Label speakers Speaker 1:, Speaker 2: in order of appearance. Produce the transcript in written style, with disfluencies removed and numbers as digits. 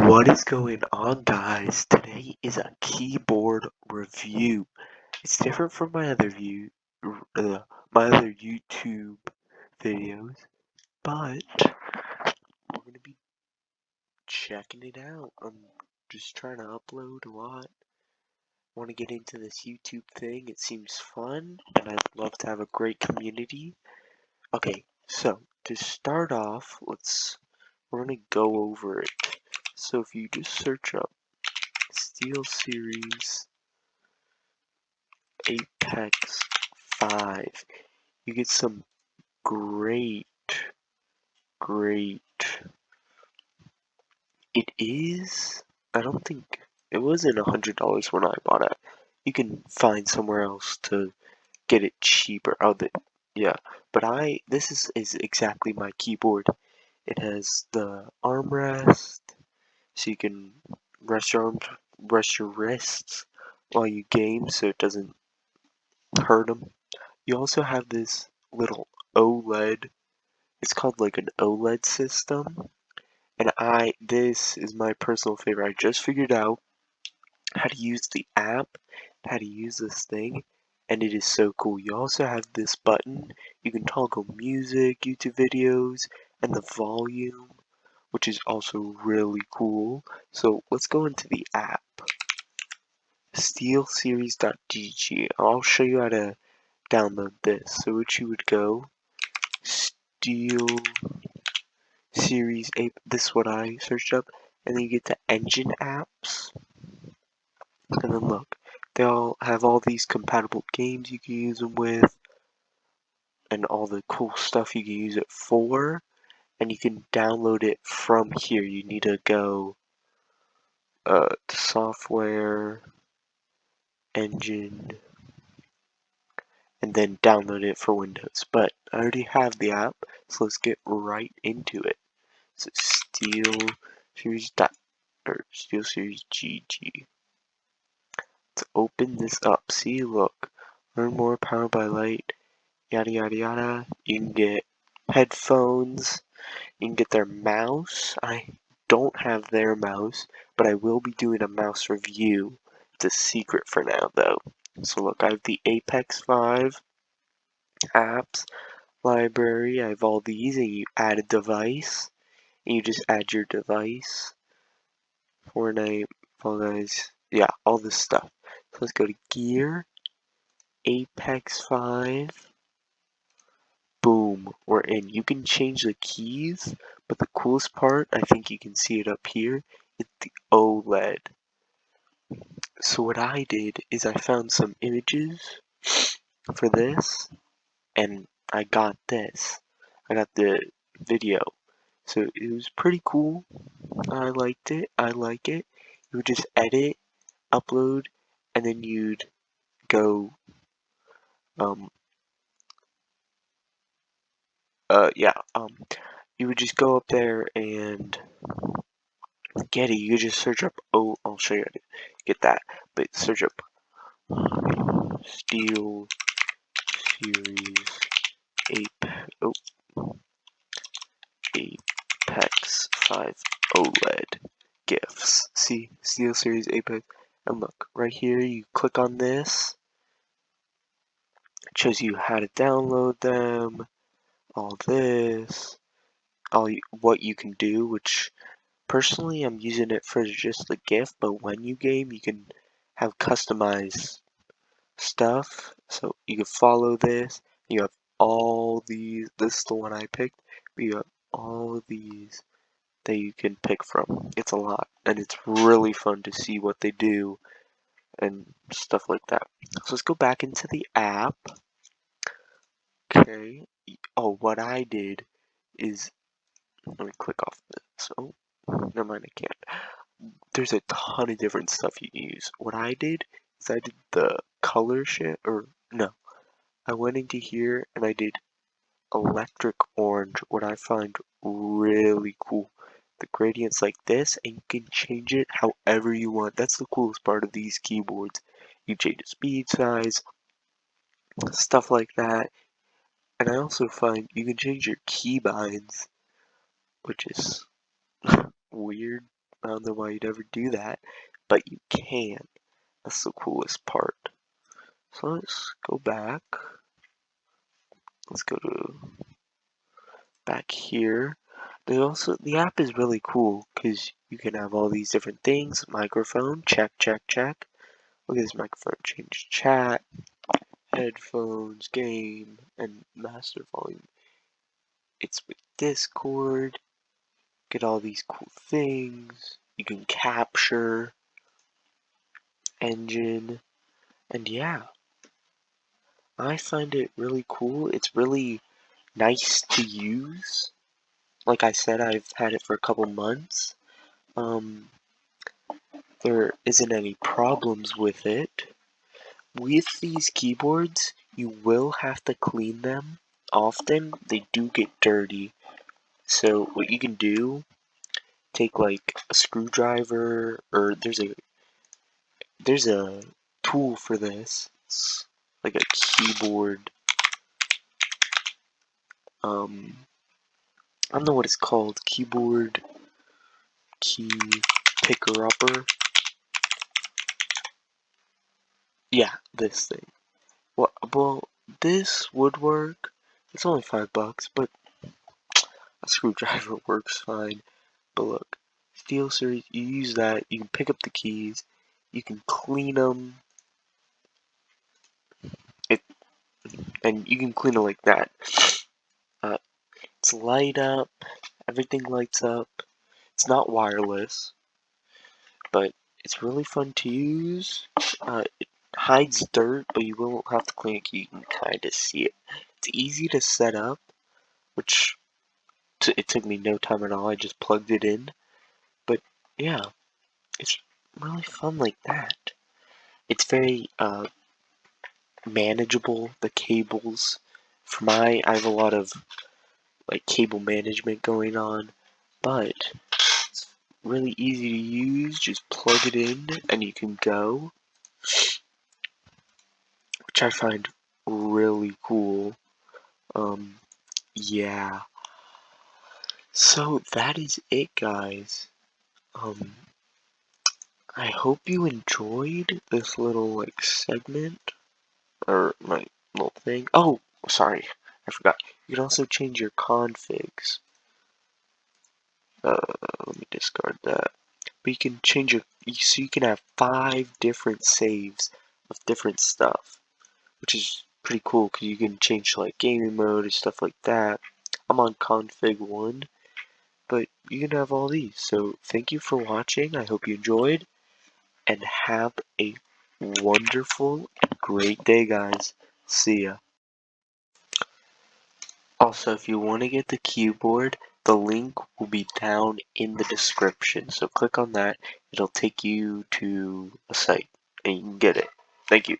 Speaker 1: What is going on, guys? Today is a keyboard review. It's different from my other YouTube videos, but we're gonna be checking it out. I'm just trying to upload a lot. Want to get into this YouTube thing. It seems fun, and I'd love to have a great community. Okay, so to start off, we're gonna go over it. So if you just search up SteelSeries Apex 5, you get some great, great. It is, I don't think, it wasn't $100 when I bought it. You can find somewhere else to get it cheaper. Yeah, but this is exactly my keyboard. It has the armrest, so you can rest your wrists while you game so it doesn't hurt them. You also have this little OLED. It's called like an OLED system, and this is my personal favorite. I just figured out how to use the app, how to use this thing, and it is so cool. You also have this button. You can toggle music, YouTube videos, and the volume, which is also really cool. So let's go into the app. SteelSeries.gg. I'll show you how to download this. So what you would go, Steel Series 8, this is what I searched up, and then you get to engine apps, and then look, they all have all these compatible games you can use them with, and all the cool stuff you can use it for, and you can download it from here. You need to go to software, engine, and then download it for Windows. But I already have the app, so let's get right into it. So SteelSeries GG. Let's open this up. See, look. Learn more, powered by light, yada yada yada. You can get headphones. You can get their mouse. I don't have their mouse, but I will be doing a mouse review. It's a secret for now, though. So look, I have the Apex 5 apps library. I have all these, and you add a device. And you just add your device. Fortnite, Fall Guys, yeah, all this stuff. So let's go to gear, Apex 5, boom, we're in. You can change the keys, but the coolest part, I think you can see it up here, is the OLED. So what I did is I found some images for this, and I got this. I got the video. So it was pretty cool. I liked it. I like it. You would just edit, upload, and then you'd go um yeah, you would just go up there and get it. You just search up, oh, I'll show you how to get that, but search up Steel Series oh, Apex 5 OLED GIFs. See, Steel Series Apex, and look right here, you click on this. It shows you how to download them, all this, what you can do, which personally I'm using it for just the GIF, but when you game you can have customized stuff. So you can follow this, you have all these, this is the one I picked, but you have all of these that you can pick from. It's a lot, and it's really fun to see what they do and stuff like that. So let's go back into the app. Okay. Oh, what I did is, let me click off this. Oh, never mind, I can't. There's a ton of different stuff you can use. What I did is I did the color shit, or no, I went into here and I did electric orange, what I find really cool. The gradient's like this, and you can change it however you want. That's the coolest part of these keyboards. You change the speed size, stuff like that. And I also find you can change your keybinds, which is weird, I don't know why you'd ever do that, but you can. That's the coolest part. So let's go back. Let's go to back here. There's also, the app is really cool because you can have all these different things. Microphone, check, check, check. Look at this microphone. Change chat, headphones, game, and master volume. It's with Discord. Get all these cool things. You can capture, engine, and yeah, I find it really cool. It's really nice to use. Like I said, I've had it for a couple months. There isn't any problems with it. With these keyboards, you will have to clean them often. They do get dirty. So what you can do, take like a screwdriver, or there's a tool for this. It's like a keyboard. I don't know what it's called. Keyboard key picker upper. Yeah, this thing. Well, this would work. It's only $5, but a screwdriver works fine. But look, SteelSeries, you use that. You can pick up the keys. You can clean them. It and you can clean it like that. It's light up. Everything lights up. It's not wireless, but it's really fun to use. It hides dirt, but you won't have to clean it. You can kind of see it. It's easy to set up, which it took me no time at all. I just plugged it in. But yeah, it's really fun like that. It's very manageable. The cables. I have a lot of like cable management going on, but it's really easy to use. Just plug it in and you can go, which I find really cool. Yeah. So that is it, guys. Um, I hope you enjoyed this little like segment or my little thing. Oh, sorry, I forgot. You can also change your configs. Let me discard that. But you can change so you can have 5 different saves of different stuff, which is pretty cool because you can change like gaming mode and stuff like that. I'm on config 1, but you can have all these. So thank you for watching. I hope you enjoyed, and have a wonderful and great day, guys. See ya. Also, if you want to get the keyboard, the link will be down in the description. So click on that. It'll take you to a site and you can get it. Thank you.